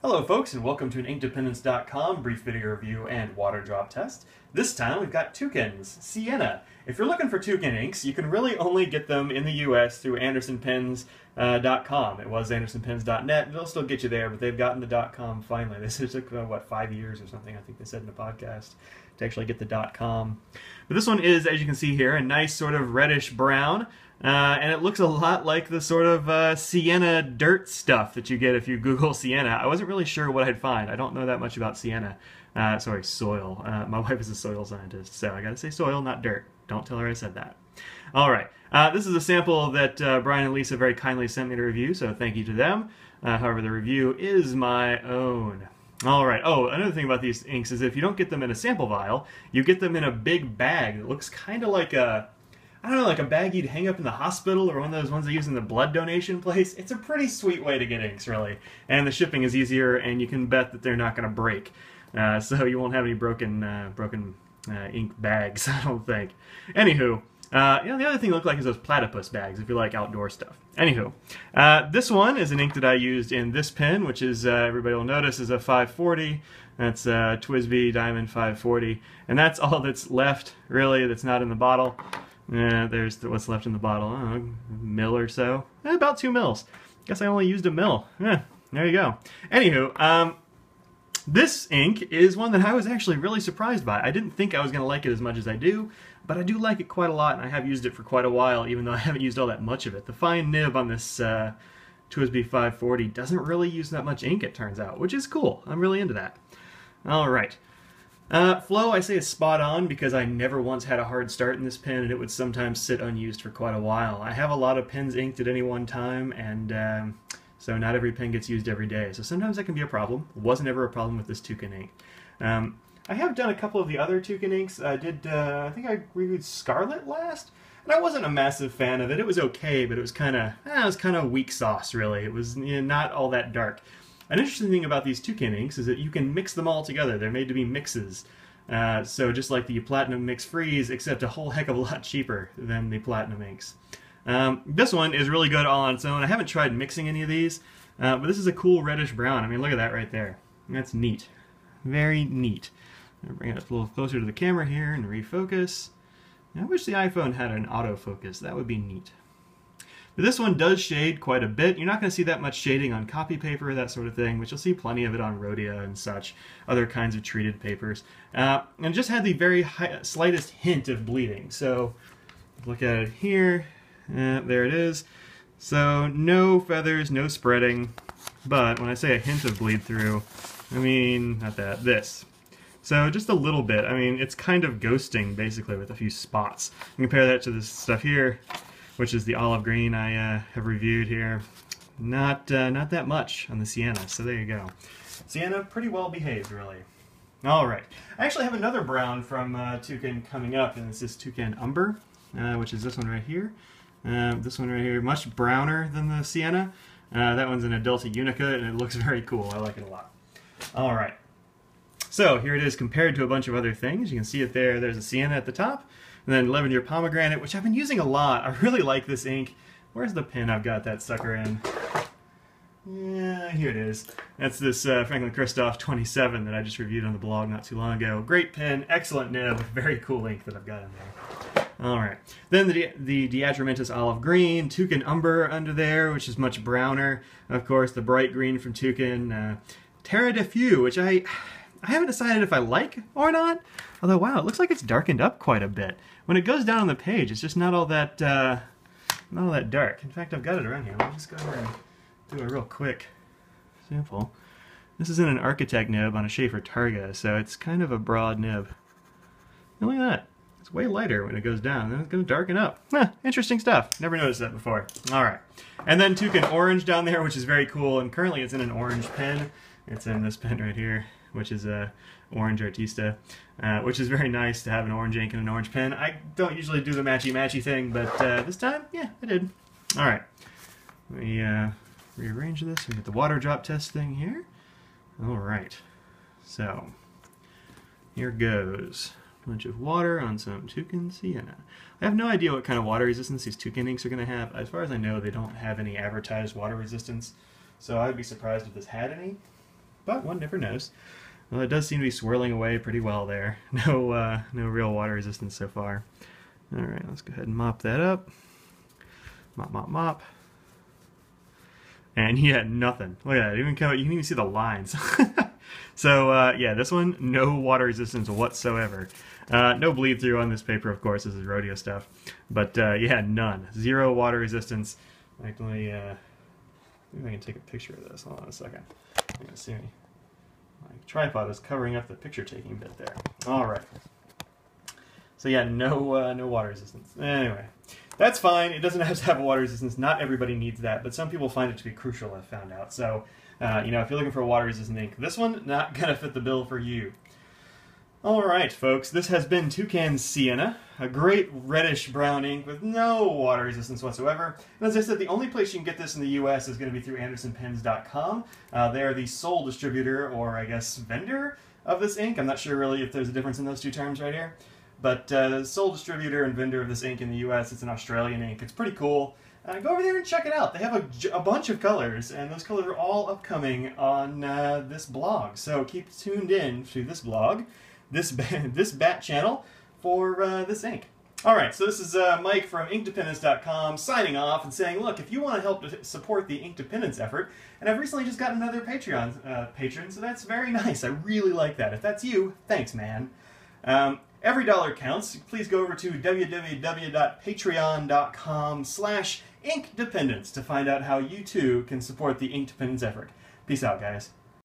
Hello folks and welcome to an Inkdependence.com brief video review and water drop test. This time we've got Toucans, Sienna. If you're looking for Toucan inks, you can really only get them in the US through AndersonPens.com. It was AndersonPens.net. They'll still get you there, but they've gotten the .com finally. This took, 5 years or something, I think they said in the podcast, to actually get the .com. But this one is, as you can see here, a nice sort of reddish brown. And it looks a lot like the sort of sienna dirt stuff that you get if you Google sienna. I wasn't really sure what I'd find. I don't know that much about sienna. Sorry, soil. My wife is a soil scientist, so I gotta say soil, not dirt. Don't tell her I said that. Alright, this is a sample that Brian and Lisa very kindly sent me to review, so thank you to them. However, the review is my own. Alright, oh, another thing about these inks is if you don't get them in a sample vial, you get them in a big bag that looks kind of like a, I don't know, like a bag you'd hang up in the hospital or one of those ones they use in the blood donation place. It's a pretty sweet way to get inks, really. And the shipping is easier, and you can bet that they're not going to break. So you won't have any broken ink bags, I don't think. Anywho, the other thing look like is those platypus bags, if you like outdoor stuff. Anywho, this one is an ink that I used in this pen, which is, everybody will notice, is a 540. That's TWSBI Diamond 540. And that's all that's left, really, that's not in the bottle. There's what's left in the bottle, I don't know, a mil or so. About 2 mils. Guess I only used a mil. There you go. Anywho, this ink is one that I was actually really surprised by. I didn't think I was going to like it as much as I do, but I do like it quite a lot, and I have used it for quite a while, even though I haven't used all that much of it. The fine nib on this TWSBI 540 doesn't really use that much ink, it turns out, which is cool. I'm really into that. Alright. Flow, I say, is spot on because I never once had a hard start in this pen, and it would sometimes sit unused for quite a while. I have a lot of pens inked at any one time, and so not every pen gets used every day. So sometimes that can be a problem. It wasn't ever a problem with this Toucan ink. I have done a couple of the other Toucan inks. I think I reviewed Scarlet last, and I wasn't a massive fan of it. It was okay, but it was kind of weak sauce, really. It was not all that dark. An interesting thing about these Toucan inks is that you can mix them all together. They're made to be mixes. So just like the Platinum Mix Freeze, except a whole heck of a lot cheaper than the Platinum inks. This one is really good all on its own. I haven't tried mixing any of these, but this is a cool reddish brown. I mean, look at that right there. That's neat. Very neat. I'm going to bring it a little closer to the camera here and refocus. I wish the iPhone had an autofocus. That would be neat. But this one does shade quite a bit. You're not going to see that much shading on copy paper, that sort of thing, but you'll see plenty of it on Rhodia and such, other kinds of treated papers. And just had the very slightest hint of bleeding. So look at it here. There it is. So no feathers, no spreading. But when I say a hint of bleed through, I mean, not that, this. So just a little bit. I mean, it's kind of ghosting, basically, with a few spots. You compare that to this stuff here, which is the olive green I have reviewed here. Not that much on the Sienna, so there you go. Sienna, pretty well behaved, really. Alright, I actually have another brown from Toucan coming up, and this is Toucan Umber, which is this one right here. This one right here, much browner than the Sienna. That one's in a Delta Unica, and it looks very cool. I like it a lot. Alright, so here it is compared to a bunch of other things. You can see it there. There's a Sienna at the top. And then Lavender Pomegranate, which I've been using a lot. I really like this ink. Where's the pen I've got that sucker in? Yeah, here it is. That's this Franklin Christoph 27 that I just reviewed on the blog not too long ago. Great pen, excellent nib, very cool ink that I've got in there. Alright. Then the Diatramentus Olive Green, Toucan Umber under there, which is much browner. Of course, the bright green from Toucan. Terre de Feu, which I haven't decided if I like or not. Although, wow, it looks like it's darkened up quite a bit. When it goes down on the page, it's just not all that dark. In fact, I've got it around here. Let me just go over and do a real quick sample. This is in an Architect nib on a Sheaffer Targa, so it's kind of a broad nib. And look at that. It's way lighter when it goes down. Then it's going to darken up. Interesting stuff. Never noticed that before. Alright. And then Toucan Orange down there, which is very cool. And currently it's in an orange pen. It's in this pen right here, which is a Orange Artista, which is very nice to have an orange ink and an orange pen. I don't usually do the matchy-matchy thing, but this time, yeah, I did. Alright, let me rearrange this and get the water drop test thing here. Alright, so here goes. A bunch of water on some Toucan Sienna. I have no idea what kind of water resistance these Toucan inks are going to have. As far as I know, they don't have any advertised water resistance, so I'd be surprised if this had any. but one never knows. Well, it does seem to be swirling away pretty well there. No real water resistance so far. All right, let's go ahead and mop that up. Mop, mop, mop. And yeah, nothing. Look at that. You can even see the lines. So yeah, this one, no water resistance whatsoever. No bleed through on this paper, of course. This is rodeo stuff. But yeah, none. Zero water resistance. Like, let me, maybe I can take a picture of this. Hold on a second. You're gonna see me. My tripod is covering up the picture taking bit there. All right. So yeah, no water resistance. Anyway, that's fine. It doesn't have to have a water resistance. Not everybody needs that, but some people find it to be crucial, I've found out. So, you know, if you're looking for a water resistant ink, this one, not gonna fit the bill for you. All right, folks, this has been Toucan Sienna, a great reddish-brown ink with no water resistance whatsoever. And as I said, the only place you can get this in the U.S. is going to be through AndersonPens.com. They are the sole distributor, or I guess vendor, of this ink. I'm not sure really if there's a difference in those two terms right here. But sole distributor and vendor of this ink in the U.S. It's an Australian ink. It's pretty cool. Go over there and check it out. They have a bunch of colors, and those colors are all upcoming on this blog. So keep tuned in to this blog, this bat channel, for this ink. Alright, so this is Mike from Inkdependence.com signing off and saying, look, if you want to help to support the Inkdependence effort, and I've recently just got another Patreon patron, so that's very nice. I really like that. If that's you, thanks, man. Every dollar counts. Please go over to www.patreon.com/Inkdependence to find out how you too can support the Inkdependence effort. Peace out, guys.